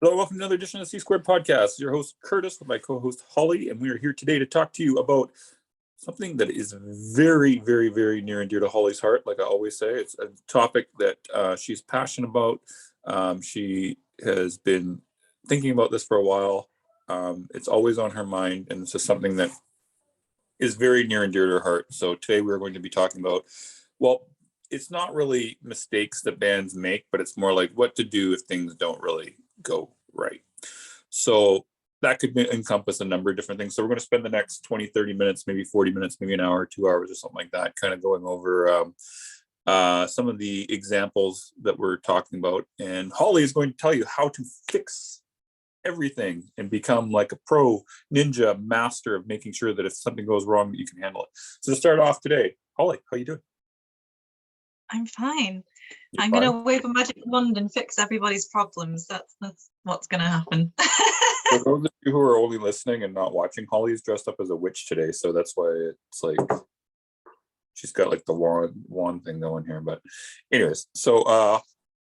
Hello, welcome to another edition of the C Squared Podcast. Your host Curtis with my co-host Holly, and we are here today to talk to you about something that is very, very, very near and dear to Holly's heart. Like I always say, it's a topic that she's passionate about. She has been thinking about this for a while. It's always on her mind, and it's just something that is very near and dear to her heart. So today we're going to be talking about, well, it's not really mistakes that bands make, but it's more like what to do if things don't really go right. So that could encompass a number of different things. So we're going to spend the next 20, 30 minutes, maybe 40 minutes, maybe an hour, 2 hours or something like that, kind of going over some of the examples that we're talking about. And Holly is going to tell you how to fix everything and become like a pro ninja master of making sure that if something goes wrong, that you can handle it. So to start off today, Holly, how you doing? I'm fine. You're I'm fine? going to wave a magic wand and fix everybody's problems. That's what's going to happen. For those of you who are only listening and not watching, Holly's dressed up as a witch today, so that's why it's like she's got like the wand thing going here. But anyways, so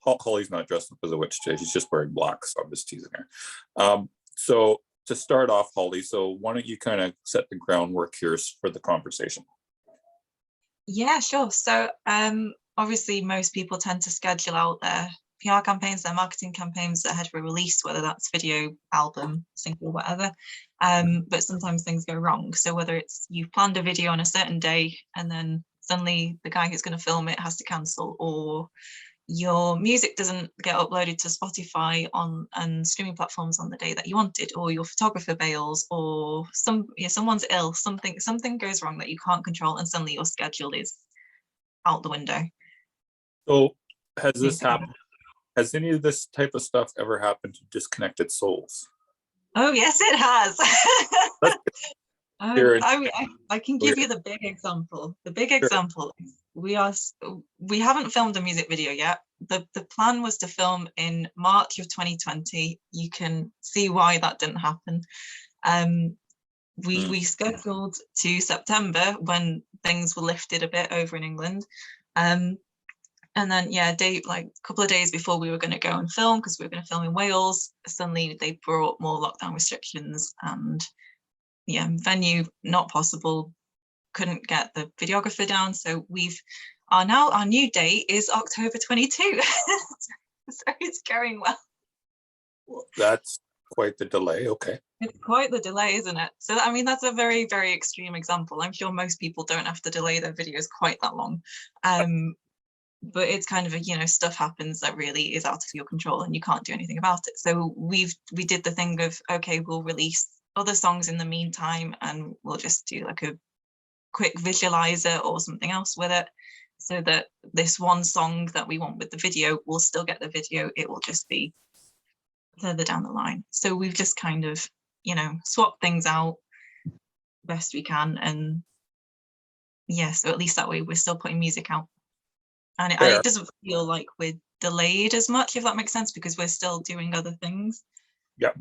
Holly's not dressed up as a witch today. She's just wearing black, so I'm just teasing her. So to start off, Holly, so why don't you kind of set the groundwork here for the conversation? Yeah, sure. So obviously most people tend to schedule out their PR campaigns, their marketing campaigns ahead of a release, whether that's video, album, single, whatever. But sometimes things go wrong. So whether it's you've planned a video on a certain day and then suddenly the guy who's going to film it has to cancel, or your music doesn't get uploaded to Spotify and streaming platforms on the day that you wanted, or your photographer bails, or someone's ill, something goes wrong that you can't control, and suddenly your schedule is out the window. So has this happened? Has any of this type of stuff ever happened to Disconnected Souls? Oh yes, it has. I can give you the big example. The big example is we haven't filmed a music video yet. The plan was to film in March of 2020. You can see why that didn't happen. We scheduled to September when things were lifted a bit over in England. And then a couple of days before we were going to go and film, because we were going to film in Wales, suddenly they brought more lockdown restrictions, and venue not possible, couldn't get the videographer down. So our new date is October 22. So it's going well. That's quite the delay. Okay. It's quite the delay, isn't it? So I mean, that's a very, very extreme example. I'm sure most people don't have to delay their videos quite that long. But it's kind of stuff happens that really is out of your control and you can't do anything about it. So we did the thing of, okay, we'll release other songs in the meantime, and we'll just do like a quick visualizer or something else with it, so that this one song that we want with the video will still get the video. It will just be further down the line. So we've just kind of swapped things out best we can, and so at least that way we're still putting music out, and it doesn't feel like we're delayed as much, if that makes sense, because we're still doing other things. Yeah.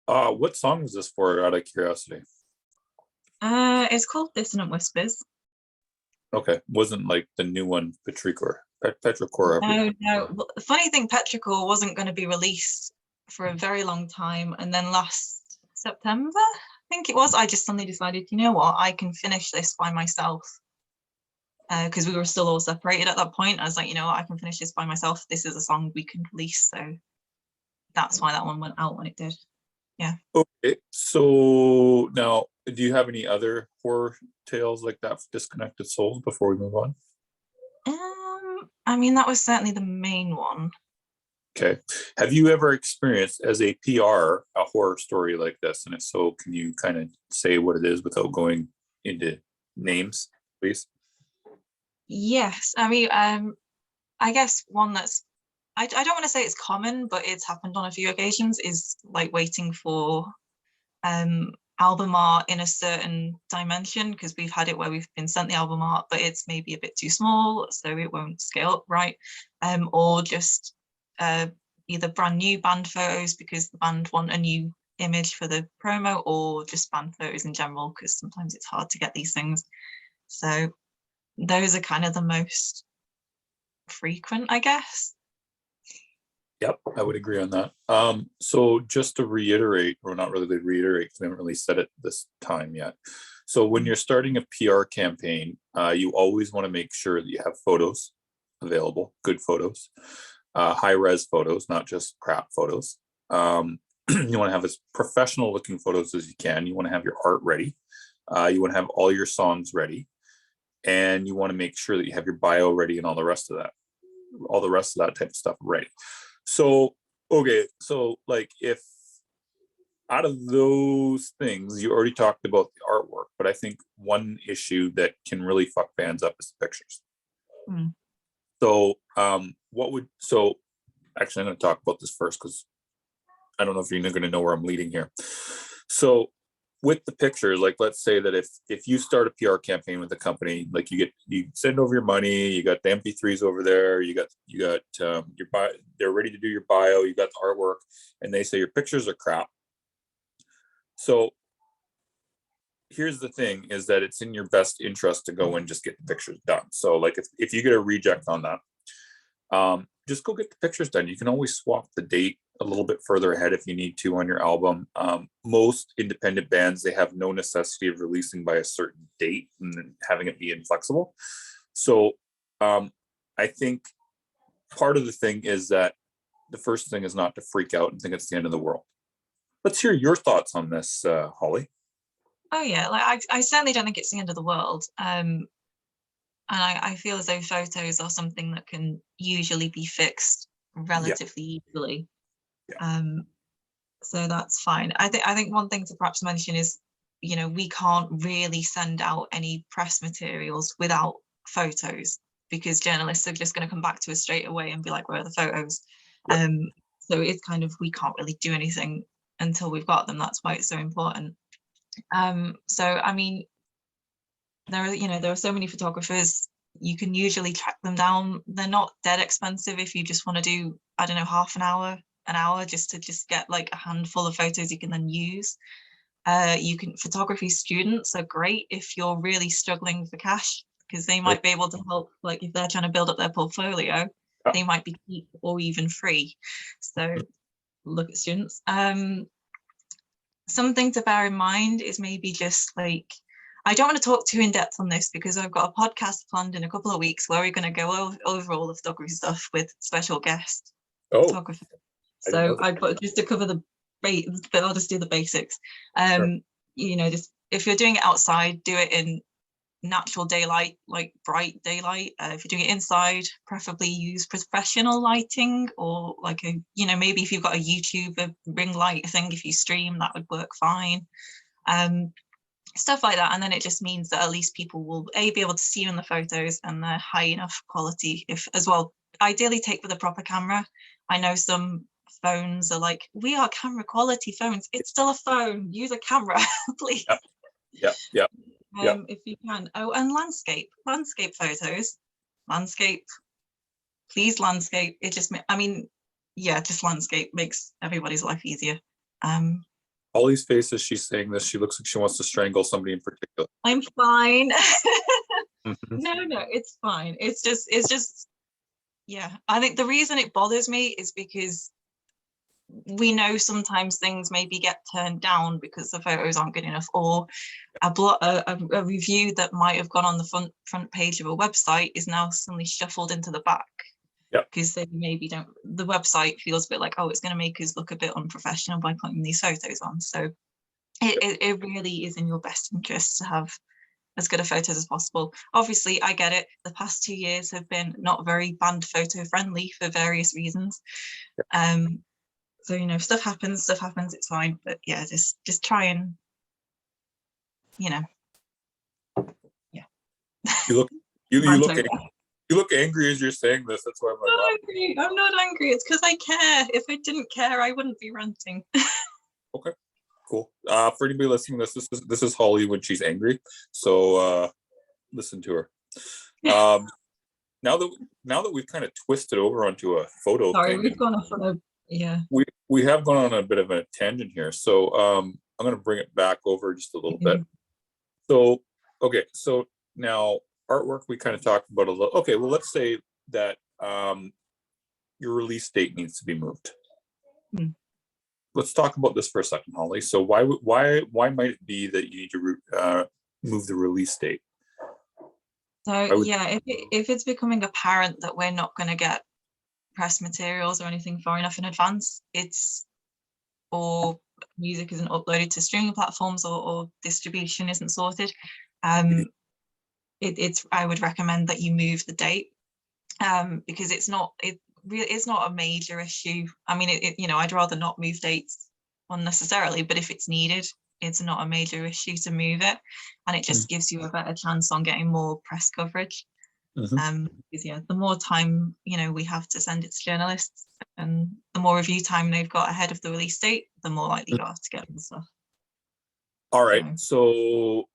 What song is this for, out of curiosity? It's called Dissonant Whispers. Okay. Wasn't like the new one, Petrichor. No. Well, the funny thing, Petrichor wasn't going to be released for a very long time, and then last September, I think it was, I just suddenly decided, you know what, I can finish this by myself. Because we were still all separated at that point. I was like, you know what, I can finish this by myself. This is a song we can release. So that's why that one went out when it did. Yeah. Okay. So now, do you have any other horror tales like that for Disconnected Souls before we move on? I mean, that was certainly the main one. Okay. Have you ever experienced as a PR a horror story like this? And if so, can you kind of say what it is without going into names, please? Yes. I mean, I guess one that's, I don't want to say it's common, but it's happened on a few occasions, is like waiting for album art in a certain dimension, because we've had it where we've been sent the album art, but it's maybe a bit too small, so it won't scale up right, or just either brand new band photos because the band want a new image for the promo, or just band photos in general, because sometimes it's hard to get these things. So those are kind of the most frequent, I guess. Yep, I would agree on that. So just to reiterate, or not really to reiterate, because we haven't really said it this time yet. So when you're starting a PR campaign, you always want to make sure that you have photos available, good photos, high res photos, not just crap photos. You want to have as professional looking photos as you can. You want to have your art ready. You want to have all your songs ready, and you want to make sure that you have your bio ready and all the rest of that type of stuff ready. So, okay, so like if out of those things, you already talked about the artwork, but I think one issue that can really fuck bands up is the pictures. Mm. So, actually, I'm going to talk about this first because I don't know if you're going to know where I'm leading here. So, with the pictures, like let's say that if you start a PR campaign with a company, like you send over your money, you got the MP3s over there, you got your bio, they're ready to do your bio, you got the artwork, and they say your pictures are crap. So here's the thing: is that it's in your best interest to go and just get the pictures done. So like if you get a reject on that, just go get the pictures done. You can always swap the date a little bit further ahead if you need to on your album. Most independent bands, they have no necessity of releasing by a certain date and having it be inflexible. So I think part of the thing is that the first thing is not to freak out and think it's the end of the world. Let's hear your thoughts on this, Holly. Oh yeah, like I certainly don't think it's the end of the world. And I feel as though photos are something that can usually be fixed relatively easily. Yeah. So that's fine. I think one thing to perhaps mention is, we can't really send out any press materials without photos, because journalists are just going to come back to us straight away and be like, where are the photos? Yep. So it's kind of, we can't really do anything until we've got them. That's why it's so important. So I mean, there are so many photographers. You can usually track them down. They're not dead expensive if you just want to do, I don't know, half an hour just to get like a handful of photos you can then use. Photography students are great if you're really struggling for cash, because they might be able to help, like if they're trying to build up their portfolio, they might be cheap or even free. So look at students. Something to bear in mind is maybe just like, I don't want to talk too in depth on this because I've got a podcast planned in a couple of weeks where we're going to go over all the photography stuff with special guest photographers. So just to cover I'll just do the basics. Sure. Just if you're doing it outside, do it in natural daylight, like bright daylight. If you're doing it inside, preferably use professional lighting, or like maybe if you've got a YouTube ring light thing, if you stream, that would work fine. Stuff like that, and then it just means that at least people will be able to see you in the photos, and they're high enough quality. If as well, ideally take with a proper camera. I know some phones are like, we are camera quality phones. It's still a phone. Use a camera, please. Yeah. If you can. Oh, and landscape photos. Please landscape. It just, just landscape makes everybody's life easier. Holly's face as she's saying this, she looks like she wants to strangle somebody in particular. I'm fine. Mm-hmm. No, it's fine. It's just, yeah. I think the reason it bothers me is because we know sometimes things maybe get turned down because the photos aren't good enough, or a review that might have gone on the front page of a website is now suddenly shuffled into the back. Because they maybe the website feels a bit like, oh, it's going to make us look a bit unprofessional by putting these photos on. So it really is in your best interest to have as good a photos as possible. Obviously, I get it. The past 2 years have been not very band photo friendly for various reasons. So, stuff happens, it's fine. But yeah, just try and, yeah. You look angry as you're saying this. That's why I'm like, I'm not angry. It's because I care. If I didn't care, I wouldn't be ranting. Okay, cool. For anybody listening to this is Holly when she's angry. So listen to her. Now that we've kind of twisted over onto a photo thing, we've gone off on a we have gone on a bit of a tangent here. So I'm going to bring it back over just a little bit. So okay, so now artwork we kind of talked about a little. Okay, well let's say that your release date needs to be moved. Hmm. Let's talk about this for a second, Holly. So why might it be that you need to move the release date? So yeah, if it's becoming apparent that we're not going to get press materials or anything far enough in advance, or music isn't uploaded to streaming platforms, or distribution isn't sorted, I would recommend that you move the date, because it's not a major issue. I mean, I'd rather not move dates unnecessarily, but if it's needed, it's not a major issue to move it, and it just gives you a better chance on getting more press coverage. Because the more time we have to send it to journalists, and the more review time they've got ahead of the release date, the more likely you are to get the stuff. All right. So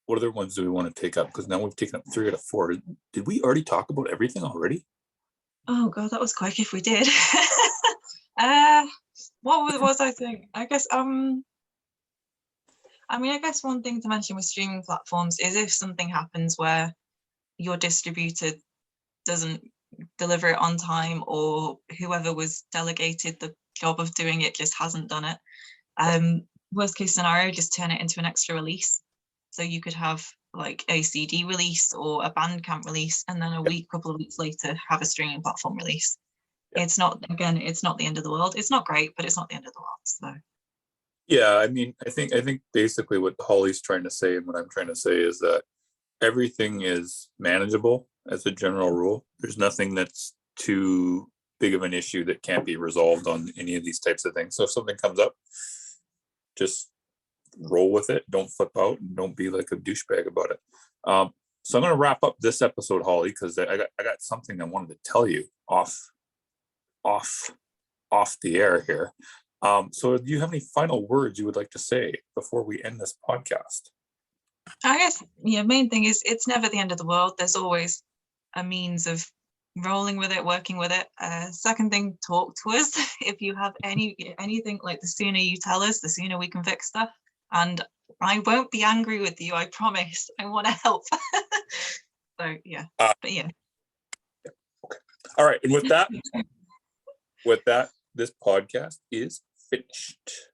what other ones do we want to take up? Because now we've taken up 3 out of 4. Did we already talk about everything already? Oh god, that was quick if we did. What was I think? I guess I guess one thing to mention with streaming platforms is if something happens where your distributor doesn't deliver it on time, or whoever was delegated the job of doing it just hasn't done it. Worst case scenario, just turn it into an extra release. So you could have like a CD release or a Bandcamp release, and then couple of weeks later, have a streaming platform release. It's not the end of the world. It's not great, but it's not the end of the world. So. Yeah, I mean, I think basically what Holly's trying to say and what I'm trying to say is that everything is manageable as a general rule. There's nothing that's too big of an issue that can't be resolved on any of these types of things. So if something comes up, just roll with it. Don't flip out, and don't be like a douchebag about it. So I'm going to wrap up this episode, Holly, because I got something I wanted to tell you off the air here. So do you have any final words you would like to say before we end this podcast? I guess main thing is it's never the end of the world. There's always a means of rolling with it, working with it. Second thing, talk to us. If you have anything, like, the sooner you tell us, the sooner we can fix stuff. And I won't be angry with you, I promise. I want to help. So yeah, but yeah. Okay. All right. And with that, this podcast is finished.